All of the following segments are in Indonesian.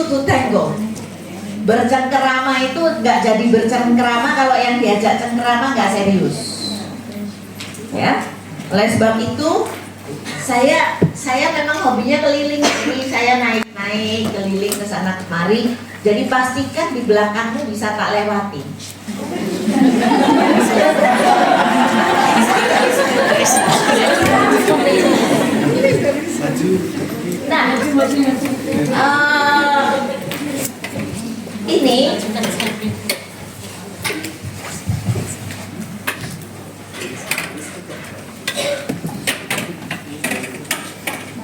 two to tango. Bercengkerama itu nggak jadi bercengkerama kalau yang diajak cengkerama nggak serius. Ya, oleh sebab itu saya memang hobinya keliling, jadi saya naik keliling ke sana kemari. Jadi pastikan di belakangmu bisa tak lewati. Nah, ini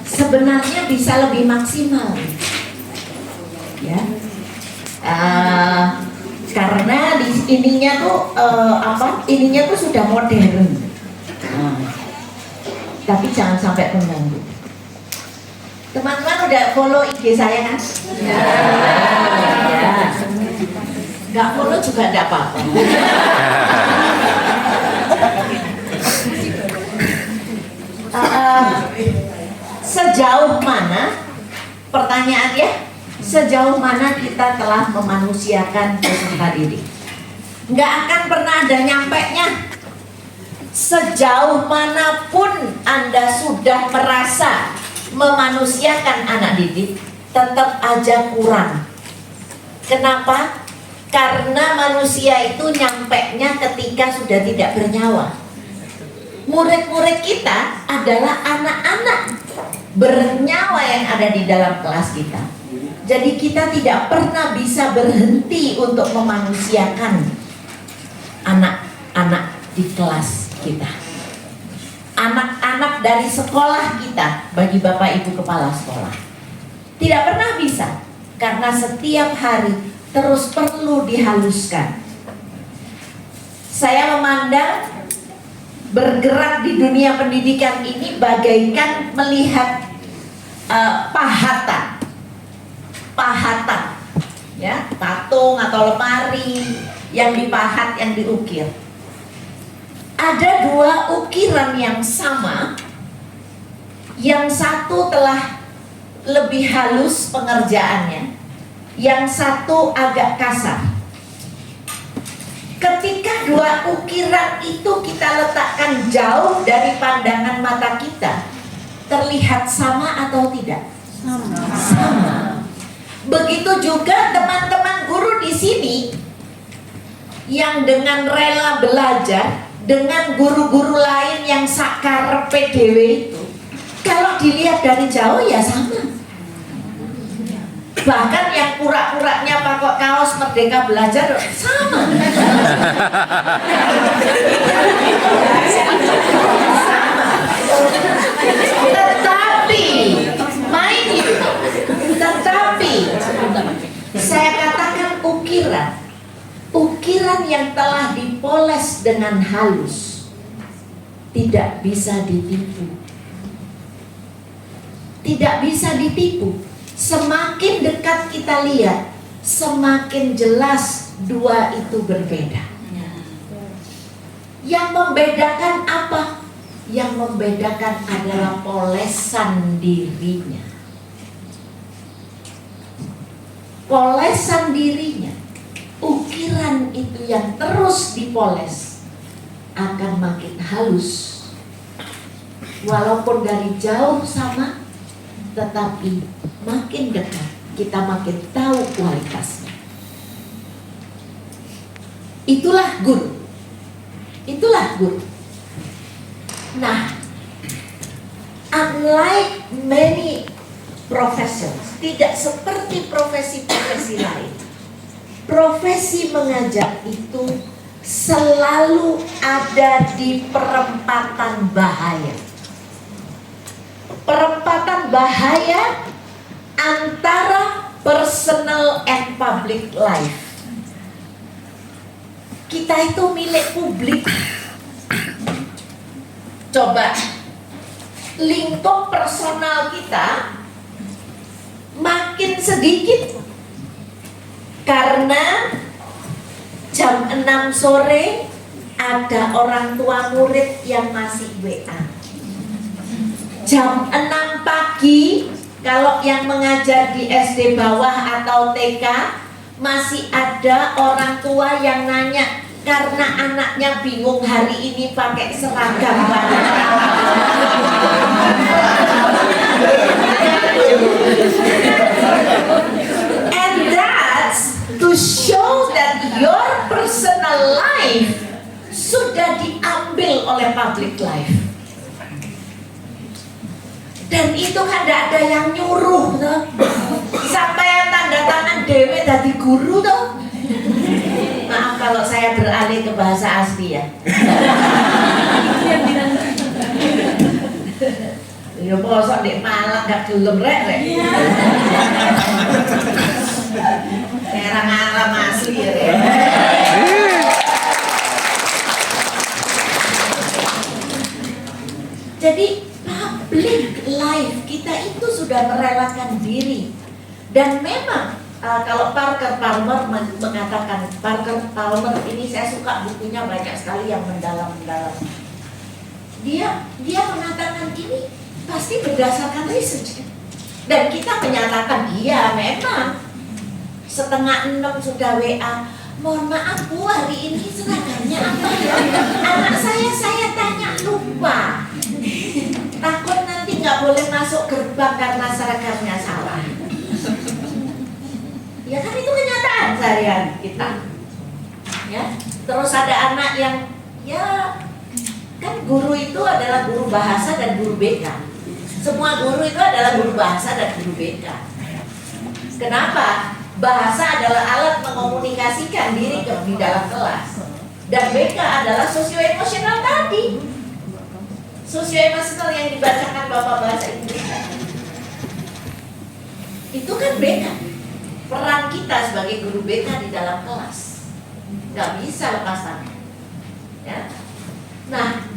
sebenarnya bisa lebih maksimal, ya, karena di ininya tuh ininya tuh sudah modern, tapi jangan sampai mengganggu. Teman-teman udah follow IG saya kan? Ya. Nggak follow juga nggak apa-apa. Sejauh mana, pertanyaannya, sejauh mana kita telah memanusiakan peserta didik? Nggak akan pernah ada nyampenya. Sejauh manapun Anda sudah merasa memanusiakan anak didik, tetap aja kurang. Kenapa? Karena manusia itu nyampenya ketika sudah tidak bernyawa. Murid-murid kita adalah anak-anak bernyawa yang ada di dalam kelas kita. Jadi kita tidak pernah bisa berhenti untuk memanusiakan anak-anak di kelas kita. Anak-anak dari sekolah kita bagi Bapak Ibu Kepala Sekolah. Tidak pernah bisa, karena setiap hari terus perlu dihaluskan. Saya memandang bergerak di dunia pendidikan ini bagaikan melihat pahatan, ya, patung atau lemari yang dipahat, yang diukir. Ada dua ukiran yang sama, yang satu telah lebih halus pengerjaannya, yang satu agak kasar. Ketika dua ukiran itu kita letakkan jauh dari pandangan mata kita, terlihat sama atau tidak? Sama. Begitu juga teman-teman guru di sini yang dengan rela belajar dengan guru-guru lain yang sakar PDW itu, kalau dilihat dari jauh ya sama. Bahkan yang pura-puranya pakai kaos Merdeka Belajar sama. Tetapi saya katakan ukiran yang telah dipoles dengan halus tidak bisa ditipu. Tidak bisa ditipu. Semakin dekat kita lihat, semakin jelas dua itu berbeda. Yang membedakan apa? Yang membedakan adalah polesan dirinya. Polesan dirinya. Ukiran itu yang terus dipoles akan makin halus. Walaupun dari jauh sama, tetapi makin dekat kita makin tahu kualitasnya. Itulah guru. Nah, unlike many professions, tidak seperti profesi-profesi lain, profesi mengajar itu selalu ada di perempatan bahaya. Perempatan bahaya antara personal and public life. Kita itu milik publik. Coba lingkup personal kita makin sedikit karena jam 6 sore ada orang tua murid yang masih WA. Jam 6 pagi Kalau yang mengajar di SD bawah atau TK, masih ada orang tua yang nanya karena anaknya bingung hari ini pakai seragam warna and that's to show that your personal life sudah diambil oleh public life. Dan itu kan tidak ada yang nyuruh toh. Sampai yang tanda tangan dewe dari guru toh. Maaf kalau saya beralih ke bahasa asli ya. Ya bosok di Malang gak gelem rek. Era ngalam asli ya. Jadi public life kita itu sudah merelakan diri. Dan memang kalau Parker Palmer mengatakan, Parker Palmer ini saya suka bukunya, banyak sekali yang mendalam-mendalam. Dia mengatakan ini pasti berdasarkan research. Dan kita menyatakan iya memang 5:30 sudah WA, mohon maaf Bu, hari ini seragamnya apa ya? Anak saya tanya lupa. Takut nanti nggak boleh masuk gerbang karena seragamnya salah. Ya kan itu kenyataan seharian kita. Ya, terus ada anak yang ya kan guru itu adalah guru bahasa dan guru BK. Semua guru itu adalah guru bahasa dan guru BK. Kenapa? Bahasa adalah alat mengomunikasikan diri di dalam kelas. Dan BK adalah sosio-emosional tadi. Sosio-emosional yang dibacakan Bapak bahasa Inggris. Itu kan BK. Peran kita sebagai guru BK di dalam kelas. Gak bisa lepas tangan. Ya. Nah,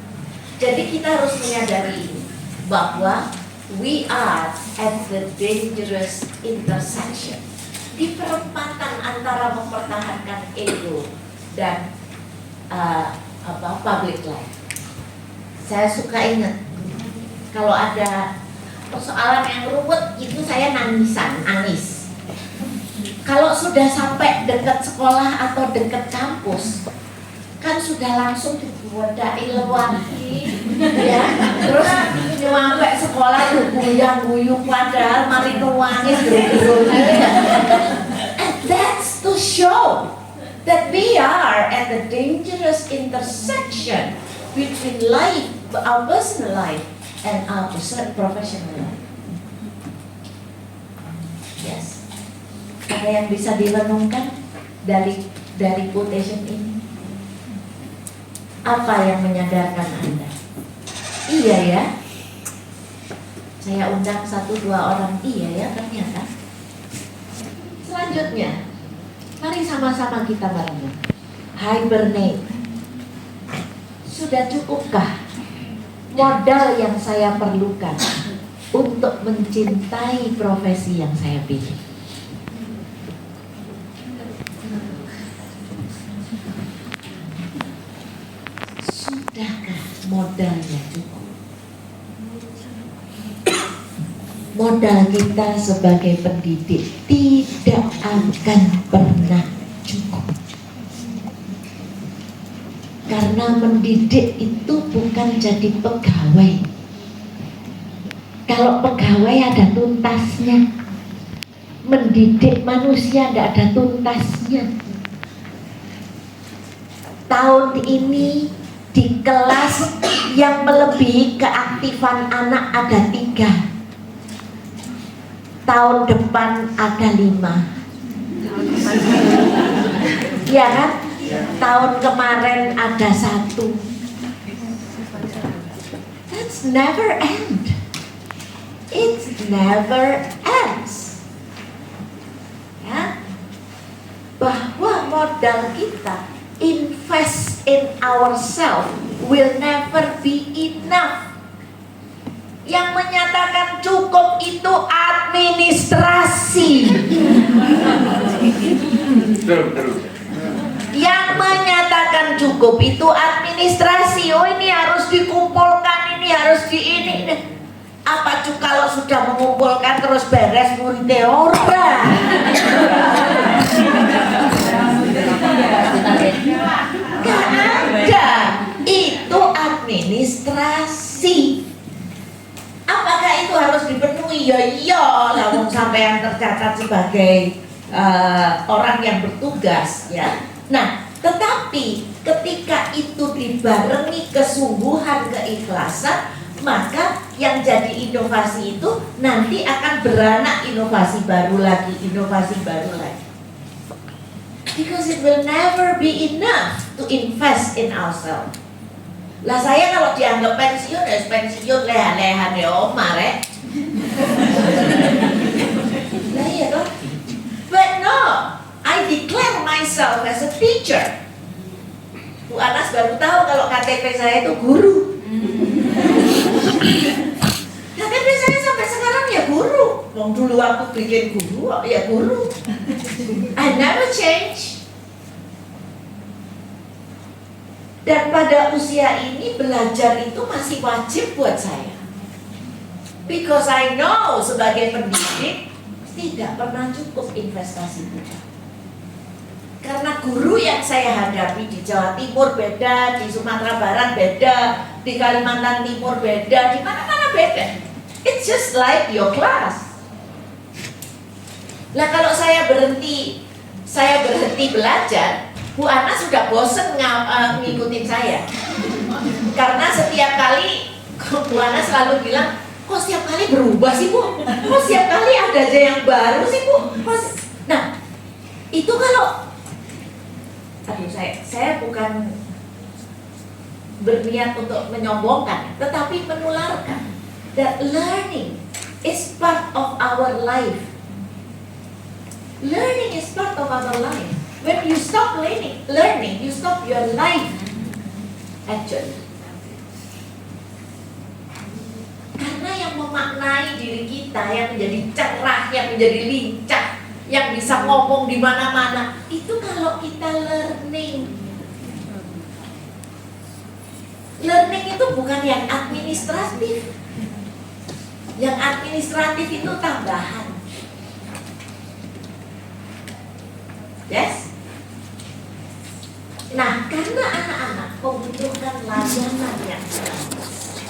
jadi kita harus menyadari ini, bahwa we are at the dangerous intersection. Di perempatan antara mempertahankan ego dan public life. Saya suka ingat kalau ada persoalan yang ruwet itu saya nangis. Kalau sudah sampai dekat sekolah atau dekat kampus, kan sudah langsung dibuat-buat lewati, ya. Terus nyampe sekolah tuh guyang-guyung padahal mari nuangis dulu. And that's to show that we are at the dangerous intersection between life, our personal life, and our professional life. Yes. Ada yang bisa direnungkan dari quotation ini? Apa yang menyadarkan Anda? Iya ya. Saya undang 1-2 orang, iya ya ternyata. Selanjutnya, mari sama-sama kita merenung. Hibernate. Sudah cukupkah modal yang saya perlukan untuk mencintai profesi yang saya pilih? Sudahkah modalnya cukup? Modal kita sebagai pendidik tidak akan pernah cukup. Karena mendidik itu bukan jadi pegawai. Kalau pegawai ada tuntasnya, mendidik manusia tidak ada tuntasnya. Tahun ini di kelas yang melebihi keaktifan anak ada 3. Tahun depan ada 5. Ya kan? Tahun kemarin ada 1. That's never end. It never ends. Ya, bahwa modal kita invest in ourselves will never be enough. Yang menyatakan cukup itu administrasi. Yang menyatakan cukup itu administrasi. Oh ini harus dikumpulkan, ini harus di ini. Apa cu kalau sudah mengumpulkan terus beres muridnya ora? Gak ada. Itu administrasi. Apakah itu harus dipenuhi? Ya iya, lalu sampai yang tercatat sebagai orang yang bertugas, ya. Nah, tetapi ketika itu dibarengi kesungguhan, keikhlasan, maka yang jadi inovasi itu nanti akan beranak inovasi baru lagi, inovasi baru lagi. Because it will never be enough to invest in ourselves. Lah saya kalau dianggap pensiun, ya pensiun leha-leha ya Omar ya. Lah iya toh. But no, I declare myself as a teacher. Bu Anas baru tahu kalau KTP saya itu guru. KTP saya sampai sekarang ya guru. Wong dulu aku bikin guru, ya guru. I never change. Dan pada usia ini belajar itu masih wajib buat saya. Because I know sebagai pendidik tidak pernah cukup investasi kita. Karena guru yang saya hadapi di Jawa Timur beda, di Sumatera Barat beda, di Kalimantan Timur beda, di mana-mana beda. It's just like your class. Lah kalau saya berhenti belajar, Bu Ana sudah bosen ngikutin saya. Karena setiap kali Bu Ana selalu bilang, kok setiap kali berubah sih Bu? Kok setiap kali ada aja yang baru sih Bu? Nah, itu kalau saya bukan berniat untuk menyombongkan, tetapi menularkan. That learning is part of our life. Learning is part of our life. When you stop learning, you stop your life. Actually. Karena yang memaknai diri kita, yang menjadi cerah, yang menjadi lincah, yang bisa ngomong di mana-mana, itu kalau kita learning. Learning itu bukan yang administratif. Yang administratif itu tambahan. Yes? Nah, karena anak-anak membutuhkan layanan yang dinamis,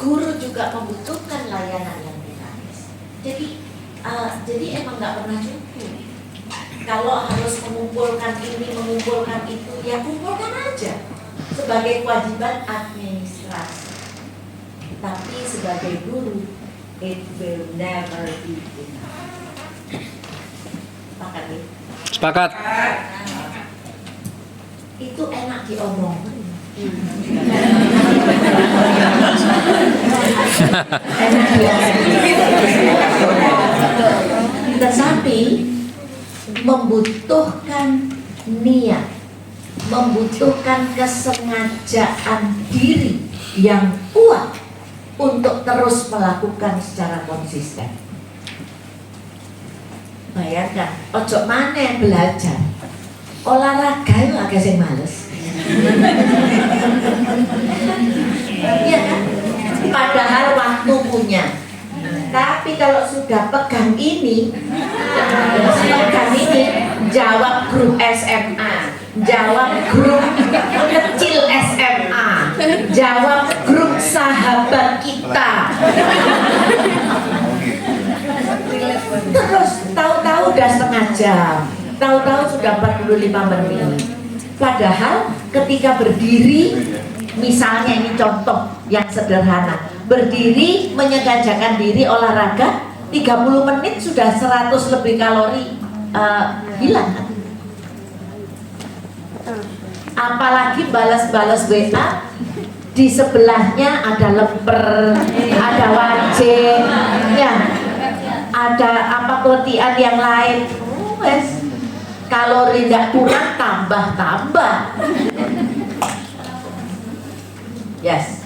guru juga membutuhkan layanan yang dinamis. Jadi emang nggak pernah cukup. Kalau harus mengumpulkan ini, mengumpulkan itu, ya kumpulkan aja sebagai kewajiban administrasi. Tapi sebagai guru, it will never be enough. Sepakat ya? Sepakat. Itu enak diomongin. Enak diomongin. Tetapi membutuhkan niat, membutuhkan kesengajaan diri yang kuat untuk terus melakukan secara konsisten. Bayangkan, ojo maneh belajar, olahraga itu agak sing males. Iya kan? Padahal waktu punya. Tapi kalau sudah pegang ini, jawab grup SMA, jawab grup kecil SMA, jawab grup sahabat kita. Terus tahu-tahu udah setengah jam, tahu-tahu sudah 45 menit. Padahal ketika berdiri, misalnya ini contoh yang sederhana, berdiri menyegajakan diri olahraga 30 menit sudah 100 lebih kalori hilang. Apalagi balas-balas WA, di sebelahnya ada lemper, ada wajib, ya, ada apa keletihan yang lain. Wes, kalori tidak kurang, tambah. Yes.